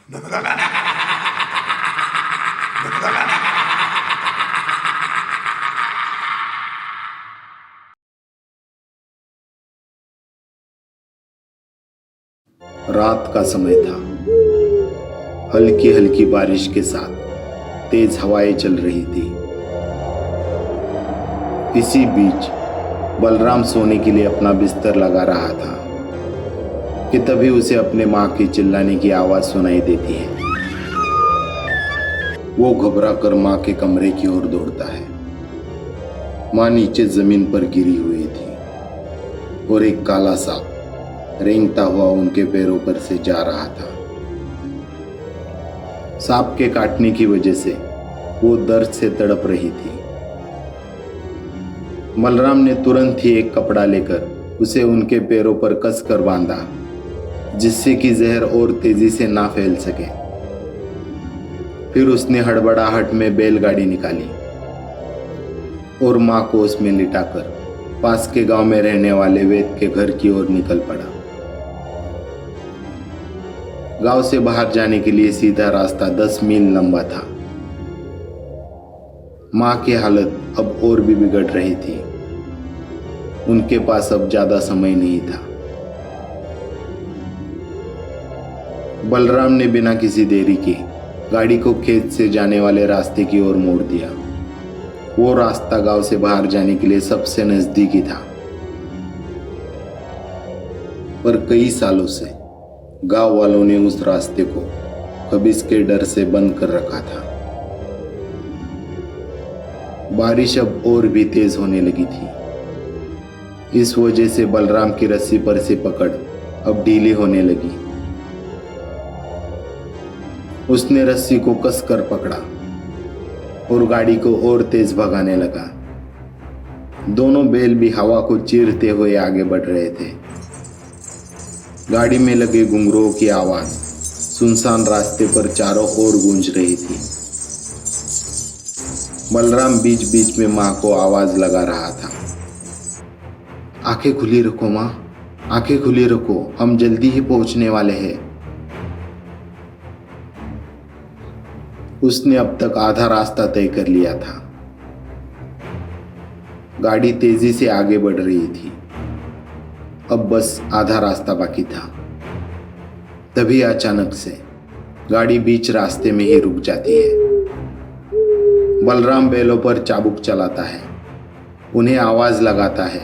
रात का समय था। हल्की हल्की बारिश के साथ तेज हवाएं चल रही थी। इसी बीच बलराम सोने के लिए अपना बिस्तर लगा रहा था कि तभी उसे अपने माँ की चिल्लाने की आवाज सुनाई देती है। वो घबरा कर माँ के कमरे की ओर दौड़ता है। माँ नीचे जमीन पर गिरी हुई थी और एक काला सांप रेंगता हुआ उनके पैरों पर से जा रहा था। सांप के काटने की वजह से वो दर्द से तड़प रही थी। बलराम ने तुरंत ही एक कपड़ा लेकर उसे उनके पैरों पर कसकर बांधा, जिससे कि जहर और तेजी से ना फैल सके। फिर उसने हड़बड़ाहट में बैलगाड़ी निकाली और मां को उसमें लिटाकर पास के गांव में रहने वाले वेद के घर की ओर निकल पड़ा। गांव से बाहर जाने के लिए सीधा रास्ता 10 मील लंबा था। मां की हालत अब और भी बिगड़ रही थी। उनके पास अब ज्यादा समय नहीं था। बलराम ने बिना किसी देरी के गाड़ी को खेत से जाने वाले रास्ते की ओर मोड़ दिया। वो रास्ता गांव से बाहर जाने के लिए सबसे नजदीकी था, पर कई सालों से गांव वालों ने उस रास्ते को खबीज के डर से बंद कर रखा था। बारिश अब और भी तेज होने लगी थी। इस वजह से बलराम की रस्सी पर से पकड़ अब ढीली होने लगी। उसने रस्सी को कसकर पकड़ा और गाड़ी को और तेज भगाने लगा। दोनों बैल भी हवा को चीरते हुए आगे बढ़ रहे थे। गाड़ी में लगे घुंघरूओं की आवाज सुनसान रास्ते पर चारों ओर गूंज रही थी। बलराम बीच बीच में मां को आवाज लगा रहा था, आंखें खुली रखो मां, आंखें खुली रखो, हम जल्दी ही पहुंचने वाले हैं। उसने अब तक आधा रास्ता तय कर लिया था। गाड़ी तेजी से आगे बढ़ रही थी। अब बस आधा रास्ता बाकी था। तभी अचानक से गाड़ी बीच रास्ते में ही रुक जाती है। बलराम बैलों पर चाबुक चलाता है, उन्हें आवाज लगाता है,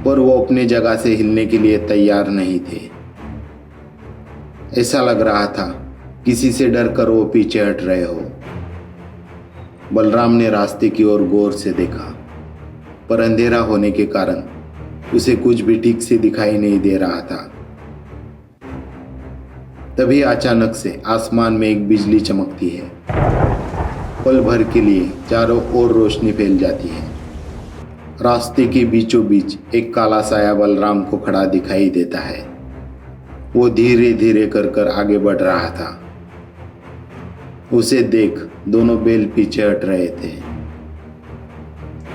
पर वो अपने जगह से हिलने के लिए तैयार नहीं थे। ऐसा लग रहा था किसी से डरकर वो पीछे हट रहे हो। बलराम ने रास्ते की ओर गौर से देखा, पर अंधेरा होने के कारण उसे कुछ भी ठीक से दिखाई नहीं दे रहा था। तभी अचानक से आसमान में एक बिजली चमकती है। पल भर के लिए चारों ओर रोशनी फैल जाती है। रास्ते के बीचों बीच एक काला साया बलराम को खड़ा दिखाई देता है। वो धीरे धीरे कर आगे बढ़ रहा था। उसे देख दोनों बैल पीछे हट रहे थे।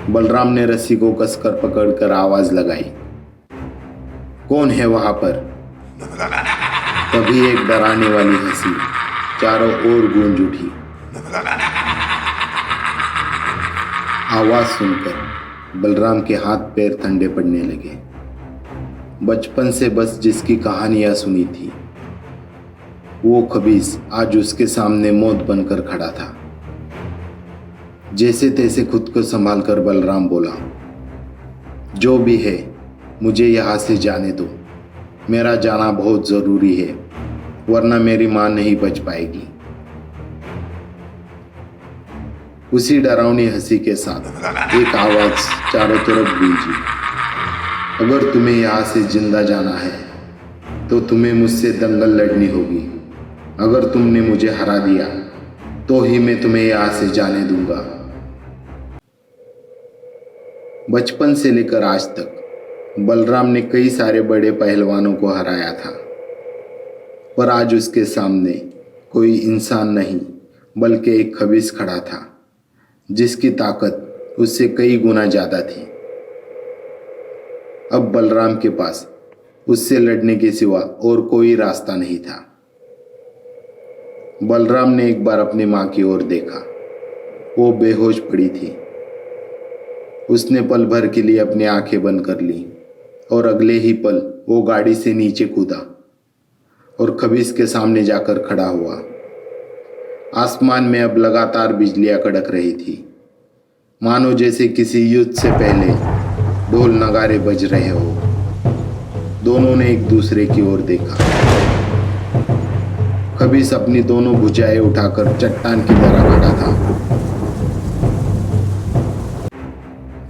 बलराम ने रस्सी को कसकर पकड़कर आवाज लगाई, कौन है वहां पर? तभी एक डराने वाली हंसी चारों ओर गूंज उठी। आवाज सुनकर बलराम के हाथ पैर ठंडे पड़ने लगे। बचपन से बस जिसकी कहानियां सुनी थी, वो खबीज आज उसके सामने मौत बनकर खड़ा था। जैसे तैसे खुद को संभाल कर बलराम बोला, जो भी है मुझे यहाँ से जाने दो, मेरा जाना बहुत जरूरी है, वरना मेरी मां नहीं बच पाएगी। उसी डरावनी हंसी के साथ एक आवाज चारों तरफ गूंजी, अगर तुम्हें यहाँ से जिंदा जाना है तो तुम्हें मुझसे दंगल लड़नी होगी। अगर तुमने मुझे हरा दिया तो ही मैं तुम्हें यहाँ से जाने दूंगा। बचपन से लेकर आज तक बलराम ने कई सारे बड़े पहलवानों को हराया था, पर आज उसके सामने कोई इंसान नहीं बल्कि एक खबीज खड़ा था, जिसकी ताकत उससे कई गुना ज्यादा थी। अब बलराम के पास उससे लड़ने के सिवा और कोई रास्ता नहीं था। बलराम ने एक बार अपनी माँ की ओर देखा। वो बेहोश पड़ी थी। उसने पल भर के लिए अपनी आंखें बंद कर ली और अगले ही पल वो गाड़ी से नीचे कूदा और खबीस के सामने जाकर खड़ा हुआ। आसमान में अब लगातार बिजलियां कड़क रही थी, मानो जैसे किसी युद्ध से पहले ढोल नगारे बज रहे हो। दोनों ने एक दूसरे की ओर देखा। खबीस अपनी दोनों भुजाएं उठाकर चट्टान की तरह खड़ा था।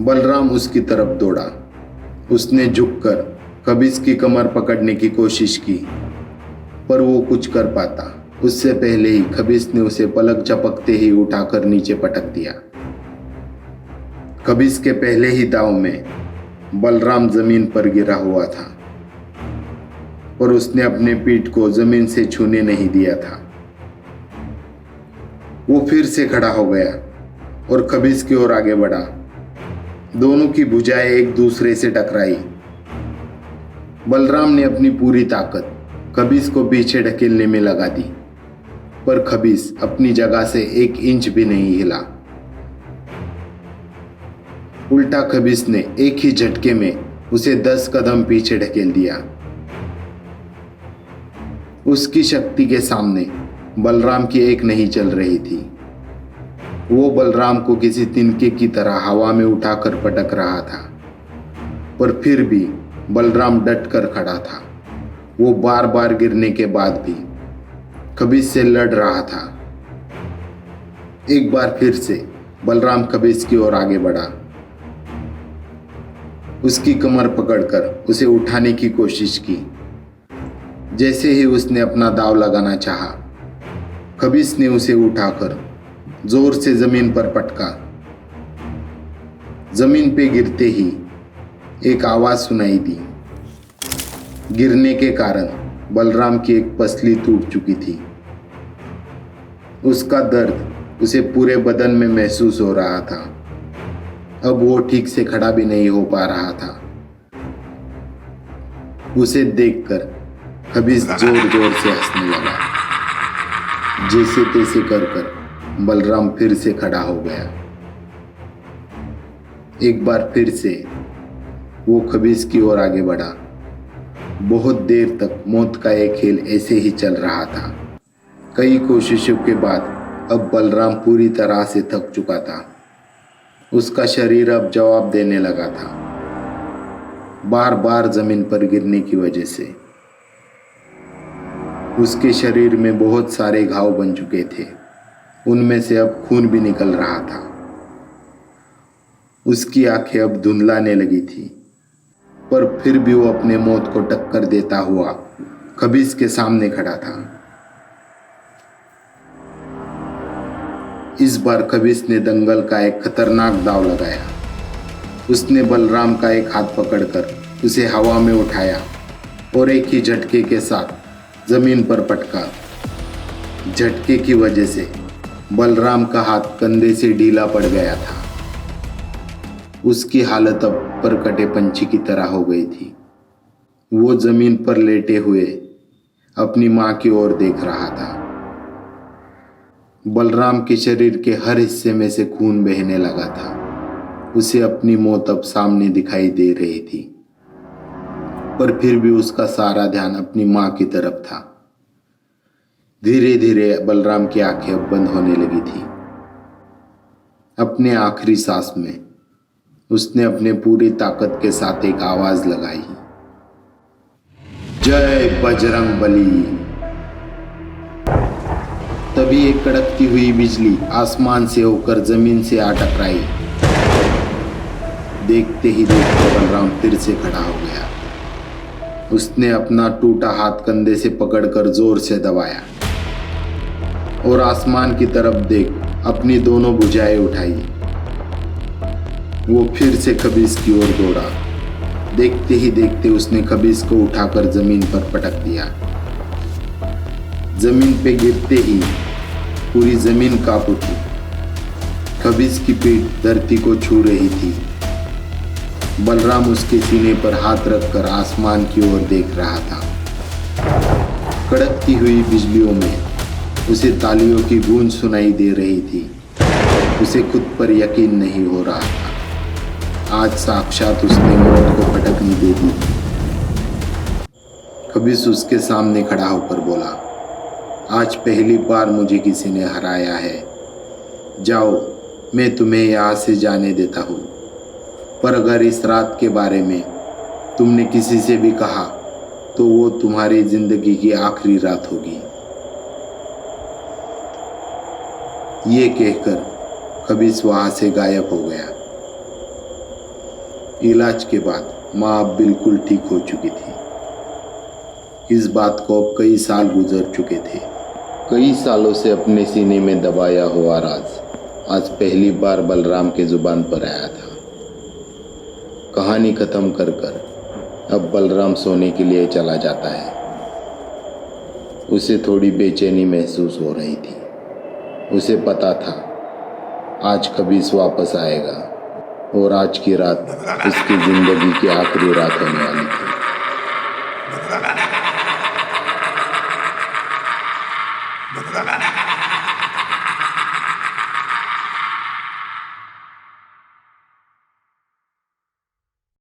बलराम उसकी तरफ दौड़ा। उसने झुककर खबीस की कमर पकड़ने की कोशिश की, पर वो कुछ कर पाता उससे पहले ही खबीस ने उसे पलक झपकते ही उठाकर नीचे पटक दिया। खबीस के पहले ही दांव में बलराम जमीन पर गिरा हुआ था, पर उसने अपने पीठ को जमीन से छूने नहीं दिया था। वो फिर से खड़ा हो गया और खबीस की ओर आगे बढ़ा। दोनों की भुजाएं एक दूसरे से टकराई। बलराम ने अपनी पूरी ताकत खबीस को पीछे ढकेलने में लगा दी, पर खबीस अपनी जगह से 1 इंच भी नहीं हिला। उल्टा खबीस ने एक ही झटके में उसे 10 कदम पीछे ढकेल दिया। उसकी शक्ति के सामने बलराम की एक नहीं चल रही थी। वो बलराम को किसी तिनके की तरह हवा में उठाकर पटक रहा था, पर फिर भी बलराम डट कर खड़ा था। वो बार बार गिरने के बाद भी खबीस से लड़ रहा था। एक बार फिर से बलराम खबीस की ओर आगे बढ़ा। उसकी कमर पकड़कर उसे उठाने की कोशिश की। जैसे ही उसने अपना दांव लगाना चाहा, खबीस ने उसे उठाकर जोर से जमीन पर पटका। जमीन पे गिरते ही एक आवाज सुनाई दी। गिरने के कारण बलराम की एक पसली टूट चुकी थी। उसका दर्द उसे पूरे बदन में महसूस हो रहा था। अब वो ठीक से खड़ा भी नहीं हो पा रहा था। उसे देखकर खबीस जोर जोर से हंसने लगा। जैसे तैसे कर बलराम फिर से खड़ा हो गया। एक बार फिर से वो खबीस की ओर आगे बढ़ा। बहुत देर तक मौत का ये खेल ऐसे ही चल रहा था। कई कोशिशों के बाद अब बलराम पूरी तरह से थक चुका था। उसका शरीर अब जवाब देने लगा था, बार बार जमीन पर गिरने की वजह से। उसके शरीर में बहुत सारे घाव बन चुके थे। उनमें से अब खून भी निकल रहा था। उसकी आंखें अब धुंधलाने लगी थी, पर फिर भी वो अपने मौत को टक्कर देता हुआ खबीस के सामने खड़ा था। इस बार खबीस ने दंगल का एक खतरनाक दांव लगाया। उसने बलराम का एक हाथ पकड़कर उसे हवा में उठाया और एक ही झटके के साथ जमीन पर पटका। झटके की वजह से बलराम का हाथ कंधे से ढीला पड़ गया था। उसकी हालत अब परकटे पंछी की तरह हो गई थी। वो जमीन पर लेटे हुए अपनी मां की ओर देख रहा था। बलराम के शरीर के हर हिस्से में से खून बहने लगा था। उसे अपनी मौत अब सामने दिखाई दे रही थी, पर फिर भी उसका सारा ध्यान अपनी मां की तरफ था। धीरे धीरे बलराम की आंखें अब बंद होने लगी थी। अपने आखिरी सांस में उसने अपने पूरी ताकत के साथ एक आवाज लगाई, जय बजरंग बली। तभी एक कड़कती हुई बिजली आसमान से होकर जमीन से आ टकराई। देखते ही देखते बलराम फिर से खड़ा हो गया। उसने अपना टूटा हाथ कंधे से पकड़कर जोर से दबाया और आसमान की तरफ देख अपनी दोनों भुजाएं उठाई। वो फिर से खबीस की ओर दौड़ा। देखते ही देखते उसने खबीस को उठाकर जमीन पर पटक दिया। जमीन पे गिरते ही पूरी जमीन कांप उठी। खबीस की पीठ धरती को छू रही थी। बलराम उसके सीने पर हाथ रखकर आसमान की ओर देख रहा था। कड़कती हुई बिजलियों में उसे तालियों की गूंज सुनाई दे रही थी। उसे खुद पर यकीन नहीं हो रहा था। आज साक्षात उसने मौत को पटकनी दे दी थी। खबीस उसके सामने खड़ा होकर बोला, आज पहली बार मुझे किसी ने हराया है। जाओ, मैं तुम्हें यहाँ से जाने देता हूँ। पर अगर इस रात के बारे में तुमने किसी से भी कहा तो वो तुम्हारी जिंदगी की आखिरी रात होगी। ये कहकर खबीस वहां से गायब हो गया। इलाज के बाद माँ अब बिल्कुल ठीक हो चुकी थी। इस बात को अब कई साल गुजर चुके थे। कई सालों से अपने सीने में दबाया हुआ राज आज पहली बार बलराम के जुबान पर आया था। कहानी खत्म कर अब बलराम सोने के लिए चला जाता है। उसे थोड़ी बेचैनी महसूस हो रही थी। उसे पता था आज खबीस वापस आएगा और आज की रात उसकी जिंदगी की आखिरी रात होने वाली थी।